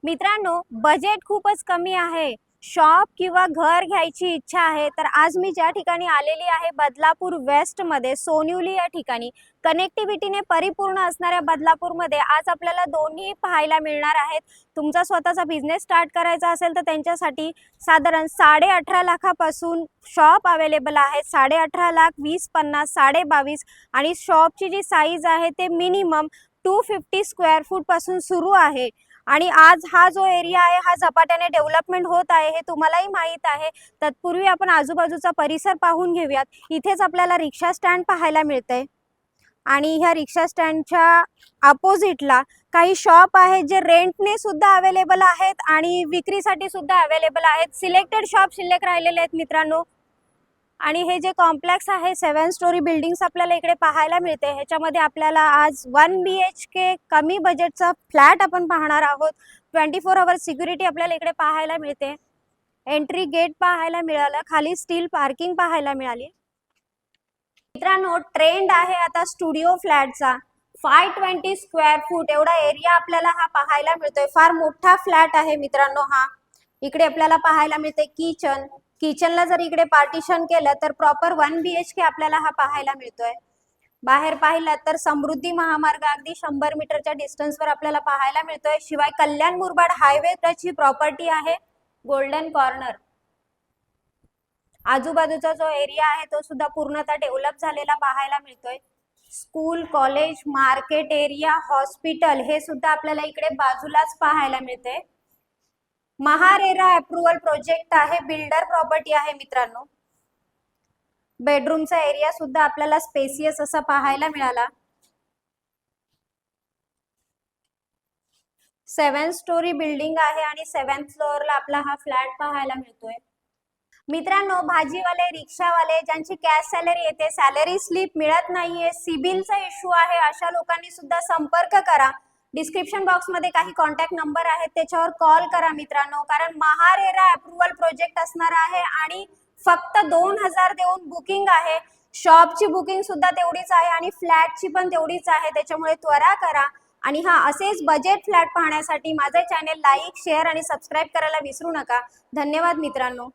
मित्रांनो, बजेट खूपच कमी आहे, शॉप किंवा घर घ्यायची इच्छा आहे, तर आज मी ज्या ठिकाणी आलेली आहे बदलापूर वेस्टमध्ये सोनिवली या ठिकाणी कनेक्टिव्हिटीने परिपूर्ण असणाऱ्या बदलापूरमध्ये आज आपल्याला दोन्ही पाहायला मिळणार आहेत। तुमचा स्वतःचा बिझनेस स्टार्ट करायचा असेल तर त्यांच्यासाठी साधारण 18.5 लाखापासून शॉप अवेलेबल आहे। 18.5 लाख, 20, 50, 22.5 आणि शॉपची जी साईज आहे ते मिनिमम 250 स्क्वेअर फूट पासून सुरू आहे। आणि आज हा जो एरिया आहे हा झपाट्याने डेव्हलपमेंट होत आहे हे तुम्हालाही माहित आहे। तत्पूर्वी आपण आजूबाजूचा परिसर पाहून घेऊयात। इथेच आपल्याला रिक्षा स्टँड पाहायला मिळते आणि ह्या रिक्षा स्टँडच्या अपोजिटला काही शॉप आहेत जे रेंटने सुद्धा अवेलेबल आहेत आणि विक्रीसाठी सुद्धा अवेलेबल आहेत। सिलेक्टेड शॉप शिल्लक राहिलेले आहेत मित्रांनो। आणि हे जे कॉम्प्लेक्स आहे 7 स्टोरी बिल्डिंग्स आपल्याला इकडे पाहायला मिळते। ह्याच्यामध्ये आपल्याला आज 1 BHK कमी बजेटचा फ्लॅट आपण पाहणार आहोत। 24 आवर सिक्युरिटी आपल्याला इकडे पाहायला मिळते। एंट्री गेट पाहायला मिळालं, खाली स्टील पार्किंग पाहायला मिळाली। मित्रांनो, ट्रेंड आहे आता स्टुडिओ फ्लॅटचा। 520 स्क्वेअर फूट एवढा एरिया आपल्याला हा पाहायला मिळतोय। फार मोठा फ्लॅट आहे मित्रांनो हा। इकडे आपल्याला पाहायला मिळते किचनला जर इकडे पार्टिशन केलं तर प्रॉपर 1 BHK आपल्याला हा पाहायला मिळतोय। बाहेर पाहिलं तर समृद्धी महामार्ग अगदी 100 मीटरच्या डिस्टन्सवर आपल्याला पाहायला मिळतोय। शिवाय कल्याण मुरबाड हायवेची प्रॉपर्टी आहे गोल्डन कॉर्नर। आजूबाजूचा जो एरिया आहे तो सुद्धा पूर्णतः डेव्हलप झालेला पाहायला मिळतोय। School, college, market area, hospital हे सुद्धा आपल्याला इकडे बाजूलाच पाहायला मिळते। महारेरा अप्रूव्हल प्रोजेक्ट आहे, बिल्डर प्रॉपर्टी आहे मित्रांनो। बेडरूमचा एरिया सुद्धा आपल्याला स्पेसियस असा पाहायला मिळाला। 7 स्टोरी बिल्डिंग आहे आणि 7th फ्लोअरला आपला हा फ्लॅट पाहायला मिळतोय। मित्रांनो, भाजीवाले, रिक्षावाले ज्यांची कॅश सॅलरी येते, सॅलरी स्लिप मिळत नाहीये, सिबिलचा इश्यू आहे, अशा लोकांनी सुद्धा संपर्क करा। डिस्क्रिप्शन बॉक्स मध्ये काही कॉन्टॅक्ट नंबर आहेत, त्याच्यावर कॉल करा मित्रांनो। कारण महारेरा अप्रूव्हल प्रोजेक्ट असणार आहे आणि फक्त 2000 देऊन बुकिंग आहे। शॉपची बुकिंग सुद्धा तेवढीच आहे आणि फ्लॅटची पण तेवढीच आहे, त्याच्यामुळे त्वरा करा। आणि हा, असेच बजेट फ्लॅट पाहण्यासाठी माझे चॅनल लाईक, शेअर आणि सबस्क्राईब करायला विसरू नका। धन्यवाद मित्रांनो।